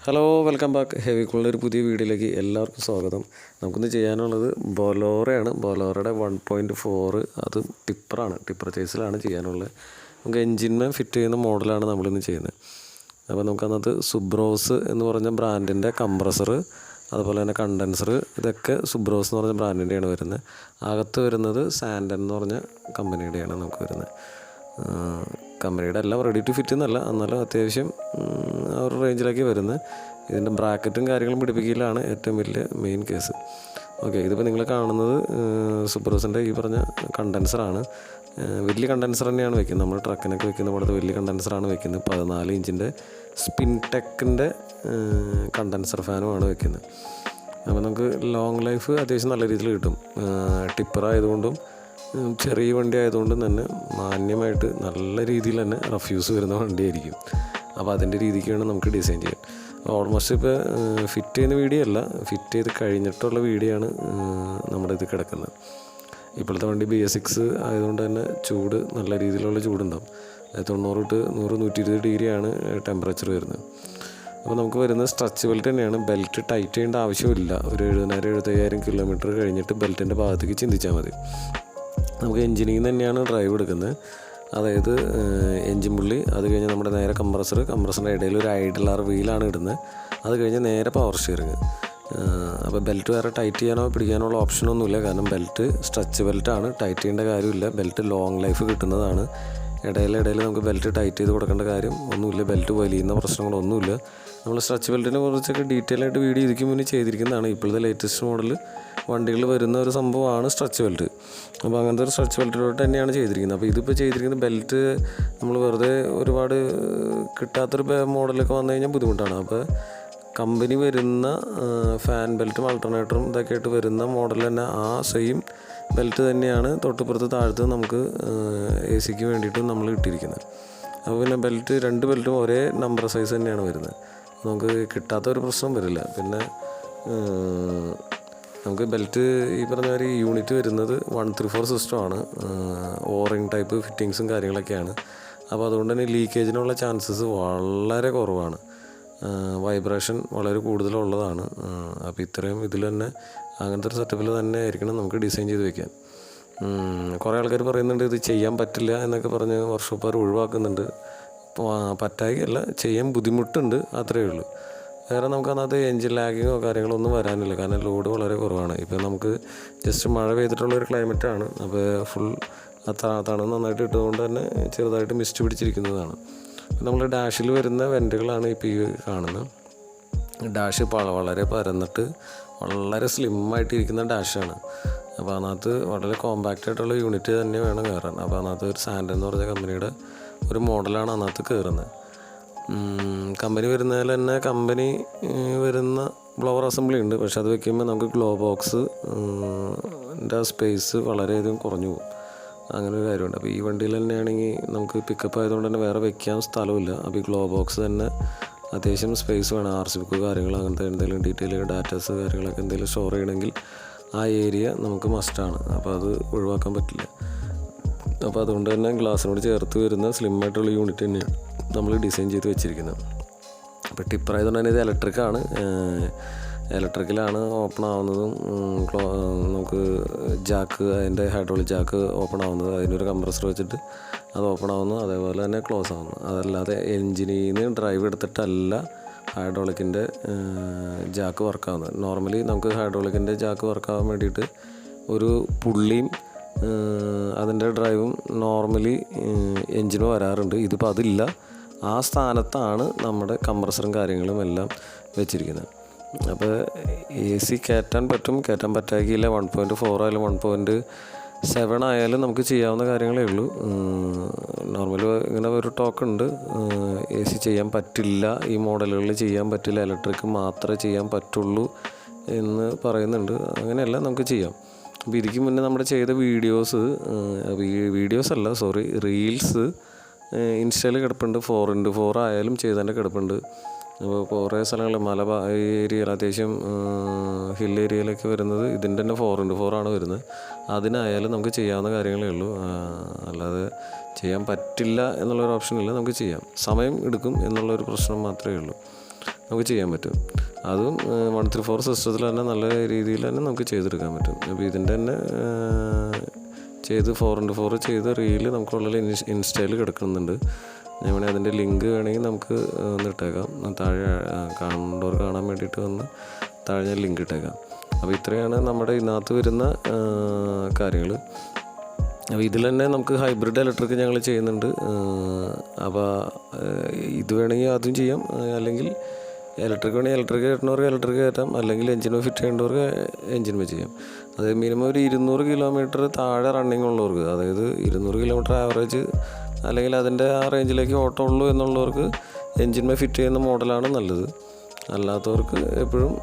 Hello, welcome back. Heavy കൂളിൻ്റെ ഒരു പുതിയ വീഡിയോയിലേക്ക് എല്ലാവർക്കും സ്വാഗതം. നമുക്കിന്ന് ചെയ്യാനുള്ളത് ബൊലോറയാണ്. ബൊലോറയുടെ 1.4 അത് ടിപ്പർ ചേസിലാണ് ചെയ്യാനുള്ളത്. നമുക്ക് എൻജിന്മേ ഫിറ്റ് ചെയ്യുന്ന മോഡലാണ് നമ്മളിന്ന് ചെയ്യുന്നത്. അപ്പോൾ നമുക്കതിനകത്ത് സുബ്രോസ് എന്ന് പറഞ്ഞ ബ്രാൻഡിൻ്റെ കംപ്രസർ, അതുപോലെ തന്നെ കണ്ടൻസർ, ഇതൊക്കെ സുബ്രോസ് എന്ന് പറഞ്ഞ ബ്രാൻഡിൻ്റെയാണ് വരുന്നത്. അകത്ത് വരുന്നത് സാൻഡൻ എന്ന് പറഞ്ഞ കമ്പനിയുടെയാണ് നമുക്ക് വരുന്നത്. കമ്പനിയുടെ എല്ലാം റെഡി ടു ഫിറ്റ് എന്നല്ല, എന്നാലും അത്യാവശ്യം ആ ഒരു റേഞ്ചിലേക്ക് വരുന്നത്. ഇതിൻ്റെ ബ്രാക്കറ്റും കാര്യങ്ങളും പിടിപ്പിക്കലാണ് ഏറ്റവും വലിയ മെയിൻ കേസ്. ഓക്കെ, ഇതിപ്പോൾ നിങ്ങൾ കാണുന്നത് സുബ്രോസിൻ്റെ ഈ പറഞ്ഞ കണ്ടൻസറാണ്. വലിയ കണ്ടൻസർ തന്നെയാണ് വെക്കുന്നത്. നമ്മൾ ട്രക്കിനൊക്കെ വെക്കുന്ന പോലത്തെ വലിയ കണ്ടൻസറാണ് വെക്കുന്നത്. 14 ഇഞ്ചിൻ്റെ സ്പിൻടെക്കിൻ്റെ കണ്ടൻസർ ഫാനുമാണ് വെക്കുന്നത്. അപ്പോൾ നമുക്ക് ലോങ് ലൈഫ് അത്യാവശ്യം നല്ല രീതിയിൽ കിട്ടും. ടിപ്പറായതുകൊണ്ടും ചെറിയ വണ്ടി ആയതുകൊണ്ടും തന്നെ മാന്യമായിട്ട് നല്ല രീതിയിൽ തന്നെ റഫ്യൂസ് വരുന്ന വണ്ടിയായിരിക്കും. അപ്പോൾ അതിൻ്റെ രീതിക്കാണ് നമുക്ക് ഡിസൈൻ ചെയ്യാൻ. ഓൾമോസ്റ്റ് ഇപ്പോൾ ഫിറ്റ് ചെയ്യുന്ന വീഡിയോ അല്ല, ഫിറ്റ് ചെയ്ത് കഴിഞ്ഞിട്ടുള്ള വീഡിയോ ആണ് നമ്മുടെ ഇത് കിടക്കുന്നത്. ഇപ്പോഴത്തെ വണ്ടി BS6 ആയതുകൊണ്ട് തന്നെ ചൂട് നല്ല രീതിയിലുള്ള ചൂടുണ്ടാകും. 90 to 100, 120 ഡിഗ്രിയാണ് ടെമ്പറേച്ചർ വരുന്നത്. അപ്പോൾ നമുക്ക് വരുന്നത് സ്ട്രെച്ച് ബെൽറ്റ് തന്നെയാണ്. ബെൽറ്റ് ടൈറ്റ് ചെയ്യേണ്ട ആവശ്യമില്ല. ഒരു 70,000-75,000 കിലോമീറ്റർ കഴിഞ്ഞിട്ട് ബെൽറ്റിൻ്റെ ഭാഗത്തേക്ക് ചിന്തിച്ചാൽ മതി. നമുക്ക് എൻജിനിൽ നിന്ന് തന്നെയാണ് ഡ്രൈവ് എടുക്കുന്നത്. അതായത് എൻജിൻ പുള്ളി, അത് കഴിഞ്ഞ് നമ്മുടെ നേരെ കംപ്രസറിൻ്റെ ഇടയിൽ ഒരു ഐഡലർ വീലാണ് ഇടുന്നത്. അത് കഴിഞ്ഞ് നേരെ പവർ സ്റ്റിയറിങ്. അപ്പോൾ ബെൽറ്റ് വേറെ ടൈറ്റ് ചെയ്യാനോ പിടിക്കാനുള്ള ഓപ്ഷനൊന്നുമില്ല. കാരണം ബെൽറ്റ് സ്ട്രെച്ച് ബെൽറ്റാണ്, ടൈറ്റ് ചെയ്യേണ്ട കാര്യമില്ല. ബെൽറ്റ് ലോങ് ലൈഫ് കിട്ടുന്നതാണ്. ഇടയിൽ നമുക്ക് ബെൽറ്റ് ടൈറ്റ് ചെയ്ത് കൊടുക്കേണ്ട കാര്യം ഒന്നുമില്ല. ബെൽറ്റ് വലിയുന്ന പ്രശ്നങ്ങളൊന്നുമില്ല. നമ്മൾ സ്ട്രെച്ച് ബെൽറ്റിനെ കുറിച്ചൊക്കെ ഡീറ്റെയിൽ ആയിട്ട് വീഡിയോ ഇതിക്ക് മുന്നേ ചെയ്തിരിക്കുന്നതാണ്. ഇപ്പോഴത്തെ ലേറ്റസ്റ്റ് മോഡൽ വണ്ടികൾ വരുന്ന ഒരു സംഭവമാണ് സ്ട്രെച്ച് ബെൽറ്റ്. അപ്പോൾ അങ്ങനത്തെ ഒരു സ്ട്രെച്ച് ബെൽറ്റിലോട്ട് തന്നെയാണ് ചെയ്തിരിക്കുന്നത്. അപ്പോൾ ഇതിപ്പോൾ ചെയ്തിരിക്കുന്ന ബെൽറ്റ് നമ്മൾ വെറുതെ ഒരുപാട് കിട്ടാത്തൊരു മോഡലൊക്കെ വന്നു കഴിഞ്ഞാൽ ബുദ്ധിമുട്ടാണ്. അപ്പോൾ കമ്പനി വരുന്ന ഫാൻ ബെൽറ്റും ആൾട്ടർനേറ്ററും ഇതൊക്കെ ആയിട്ട് വരുന്ന മോഡൽ തന്നെ ആ സെയിം ബെൽറ്റ് തന്നെയാണ് തൊട്ടുപുറത്ത് താഴത്ത് നമുക്ക് AC വേണ്ടിയിട്ട് നമ്മൾ ഇട്ടിരിക്കുന്നത്. അപ്പോൾ പിന്നെ രണ്ട് ബെൽറ്റും ഒരേ നമ്പർ സൈസ് തന്നെയാണ് വരുന്നത്. നമുക്ക് കിട്ടാത്തൊരു പ്രശ്നം വരില്ല. പിന്നെ നമുക്ക് ബെൽറ്റ് ഈ പറഞ്ഞ ഒരു യൂണിറ്റ് വരുന്നത് 134 സിസ്റ്റമാണ്. ഓറിങ് ടൈപ്പ് ഫിറ്റിങ്സും കാര്യങ്ങളൊക്കെയാണ്. അപ്പോൾ അതുകൊണ്ട് തന്നെ ലീക്കേജിനുള്ള ചാൻസസ് വളരെ കുറവാണ്. വൈബ്രേഷൻ വളരെ കൂടുതലുള്ളതാണ്. അപ്പോൾ ഇത്രയും ഇതിൽ തന്നെ അങ്ങനത്തെ ഒരു സെറ്റപ്പിൽ തന്നെ ആയിരിക്കണം നമുക്ക് ഡിസൈൻ ചെയ്ത് വെക്കാൻ. കുറേ ആൾക്കാർ പറയുന്നുണ്ട് ഇത് ചെയ്യാൻ പറ്റില്ല എന്നൊക്കെ പറഞ്ഞ് വർക്ക്ഷോപ്പുകാർ ഒഴിവാക്കുന്നുണ്ട്. പറ്റായികയല്ല, ചെയ്യാൻ ബുദ്ധിമുട്ടുണ്ട്, അത്രയേ ഉള്ളൂ. വേറെ നമുക്കതിനകത്ത് എൻജിൻ ലാഗിങ്ങോ കാര്യങ്ങളോ ഒന്നും വരാനില്ല. കാരണം ലോഡ് വളരെ കുറവാണ്. ഇപ്പോൾ നമുക്ക് ജസ്റ്റ് മഴ പെയ്തിട്ടുള്ളൊരു ക്ലൈമറ്റാണ്. അപ്പോൾ ഫുൾ തണുപ്പ് നന്നായിട്ട് ഇട്ടുകൊണ്ട് തന്നെ ചെറുതായിട്ട് മിസ്റ്റ് പിടിച്ചിരിക്കുന്നതാണ്. നമ്മൾ ഡാഷിൽ വരുന്ന വെൻറ്റുകളാണ് ഇപ്പോൾ ഈ കാണുന്നത്. ഡാഷ് വളരെ പരന്നിട്ട് വളരെ സ്ലിമ്മായിട്ടിരിക്കുന്ന ഡാഷാണ്. അപ്പോൾ അതിനകത്ത് വളരെ കോമ്പാക്റ്റ് ആയിട്ടുള്ള യൂണിറ്റ് തന്നെ വേണം കയറാൻ. അപ്പോൾ അതിനകത്ത് ഒരു സാൻഡൻ എന്ന് പറഞ്ഞ കമ്പനിയുടെ ഒരു മോഡലാണ് അതിനകത്ത് കയറുന്നത്. കമ്പനി വരുന്നതിൽ തന്നെ കമ്പനി വരുന്ന ബ്ലോവർ അസംബ്ലി ഉണ്ട്. പക്ഷെ അത് വെക്കുമ്പോൾ നമുക്ക് ഗ്ലോ ബോക്സ് സ്പേസ് വളരെയധികം കുറഞ്ഞു പോകും. അങ്ങനെ ഒരു കാര്യമുണ്ട്. അപ്പോൾ ഈ വണ്ടിയിൽ തന്നെയാണെങ്കിൽ നമുക്ക് പിക്കപ്പ് ആയതുകൊണ്ട് തന്നെ വേറെ വെക്കാൻ സ്ഥലമില്ല. അപ്പോൾ ഈ ഗ്ലോ ബോക്സ് തന്നെ അത്യാവശ്യം സ്പേസ് വേണം. RC ബുക്ക് കാര്യങ്ങൾ അങ്ങനത്തെ എന്തെങ്കിലും ഡീറ്റെയിൽ ഡാറ്റാസ് കാര്യങ്ങളൊക്കെ എന്തെങ്കിലും സ്റ്റോർ ചെയ്യണമെങ്കിൽ ആ ഏരിയ നമുക്ക് മസ്റ്റാണ്. അപ്പോൾ അത് ഒഴിവാക്കാൻ പറ്റില്ല. അപ്പോൾ അതുകൊണ്ട് തന്നെ ഗ്ലാസിനോട് ചേർത്ത് വരുന്ന സ്ലിമ്മായിട്ടുള്ള യൂണിറ്റ് തന്നെയാണ് നമ്മൾ ഡിസൈൻ ചെയ്ത് വെച്ചിരിക്കുന്നത്. അപ്പോൾ ടിപ്പർ ആയതുകൊണ്ട് തന്നെ ഇത് ഇലക്ട്രിക്കലാണ് ഓപ്പൺ ആവുന്നതും നമുക്ക് ജാക്ക്, അതിൻ്റെ ഹൈഡ്രോളിക് ജാക്ക് ഓപ്പൺ ആവുന്നത്. അതിനൊരു കംപ്രസർ വെച്ചിട്ട് അത് ഓപ്പൺ ആവുന്നു, അതേപോലെ തന്നെ ക്ലോസ് ആവുന്നു. അതല്ലാതെ എൻജിനിൽ നിന്ന് ഡ്രൈവ് എടുത്തിട്ടല്ല ഹൈഡ്രോളിക്കിൻ്റെ ജാക്ക് വർക്കാവുന്നത്. നോർമലി നമുക്ക് ഹൈഡ്രോളിക്കിൻ്റെ ജാക്ക് വർക്കാവാൻ വേണ്ടിയിട്ട് ഒരു പുള്ളിയും അതിൻ്റെ ഡ്രൈവും നോർമലി എൻജിന് വരാറുണ്ട്. ഇതിപ്പോൾ അതില്ല. ആ സ്ഥാനത്താണ് നമ്മുടെ കംപ്രസറും കാര്യങ്ങളും എല്ലാം വെച്ചിരിക്കുന്നത്. അപ്പോൾ AC കയറ്റാൻ പറ്റാക്കിയില്ല. 1.4 ആയാലും 1.7 ആയാലും നമുക്ക് ചെയ്യാവുന്ന കാര്യങ്ങളേ ഉള്ളൂ. നോർമലി ഇങ്ങനെ ഒരു ടോക്കുണ്ട്, AC ചെയ്യാൻ പറ്റില്ല, ഈ മോഡലുകളിൽ ചെയ്യാൻ പറ്റില്ല, ഇലക്ട്രിക് മാത്രമേ ചെയ്യാൻ പറ്റുള്ളൂ എന്ന് പറയുന്നുണ്ട്. അങ്ങനെയല്ല, നമുക്ക് ചെയ്യാം. അപ്പോൾ ഇതിക്ക് മുന്നേ നമ്മുടെ ചെയ്ത റീൽസ് ഇൻസ്റ്റയിൽ കിടപ്പുണ്ട്. 4x4 ആയാലും ചെയ്തതിൻ്റെ കിടപ്പുണ്ട്. അപ്പോൾ കുറേ സ്ഥലങ്ങളിൽ ഏരിയയിൽ അത്യാവശ്യം ഹിൽ ഏരിയയിലൊക്കെ വരുന്നത് ഇതിൻ്റെ തന്നെ 4x4 ആണ് വരുന്നത്. അതിനായാലും നമുക്ക് ചെയ്യാവുന്ന കാര്യങ്ങളേ ഉള്ളൂ. അല്ലാതെ ചെയ്യാൻ പറ്റില്ല എന്നുള്ളൊരു ഓപ്ഷനില്ല, നമുക്ക് ചെയ്യാം. സമയം എടുക്കും എന്നുള്ളൊരു പ്രശ്നം മാത്രമേ ഉള്ളൂ. നമുക്ക് ചെയ്യാൻ പറ്റും. അതും 134 സിസ്റ്റത്തിൽ തന്നെ നല്ല രീതിയിൽ തന്നെ നമുക്ക് ചെയ്തെടുക്കാൻ പറ്റും. അപ്പോൾ ഇതിൻ്റെ തന്നെ ചെയ്ത് 4x4 ചെയ്ത് റീല് നമുക്ക് ഉള്ളിൽ ഇൻസ്റ്റയിൽ കിടക്കുന്നുണ്ട്. ഞാൻ വേണമെങ്കിൽ അതിൻ്റെ ലിങ്ക് വേണമെങ്കിൽ നമുക്ക് ഒന്ന് ഇട്ടേക്കാം. താഴെ കാണേണ്ടവർ കാണാൻ വേണ്ടിയിട്ട് വന്ന് താഴെ ഞാൻ ലിങ്ക് ഇട്ടേക്കാം. അപ്പോൾ ഇത്രയാണ് നമ്മുടെ ഇതിനകത്ത് വരുന്ന കാര്യങ്ങൾ. അപ്പോൾ ഇതിൽ തന്നെ നമുക്ക് ഹൈബ്രിഡ് ഇലക്ട്രിക് ഞങ്ങൾ ചെയ്യുന്നുണ്ട്. അപ്പോൾ ഇത് വേണമെങ്കിൽ അതും ചെയ്യാം, അല്ലെങ്കിൽ ഇലക്ട്രിക് വേണമെങ്കിൽ ഇലക്ട്രിക് കയറ്റുന്നവർക്ക് ഇലക്ട്രിക് കയറ്റാം, അല്ലെങ്കിൽ എഞ്ചിൻ ഫിറ്റ് ചെയ്യേണ്ടവർക്ക് എഞ്ചിൻ ചെയ്യാം. അത് മിനിമം ഒരു 200 കിലോമീറ്റർ താഴെ റണ്ണിങ് ഉള്ളവർക്ക്, അതായത് 200 കിലോമീറ്റർ ആവറേജ് അല്ലെങ്കിൽ അതിൻ്റെ ആ റേഞ്ചിലേക്ക് ഓട്ടം ഉള്ളൂ എന്നുള്ളവർക്ക് എഞ്ചിൻ ഫിറ്റ് ചെയ്യുന്ന മോഡലാണ് നല്ലത്. അല്ലാത്തവർക്ക് എപ്പോഴും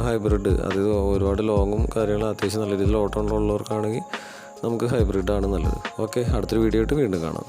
ഹൈബ്രിഡ്, അതായത് ഒരുപാട് ലോങ്ങും കാര്യങ്ങളും അത്യാവശ്യം നല്ല രീതിയിൽ ഓട്ടം ഉള്ളവർക്കാണെങ്കിൽ നമുക്ക് ഹൈബ്രിഡാണ് നല്ലത്. ഓക്കെ, അടുത്തൊരു വീഡിയോ ആയിട്ട് വീണ്ടും കാണാം.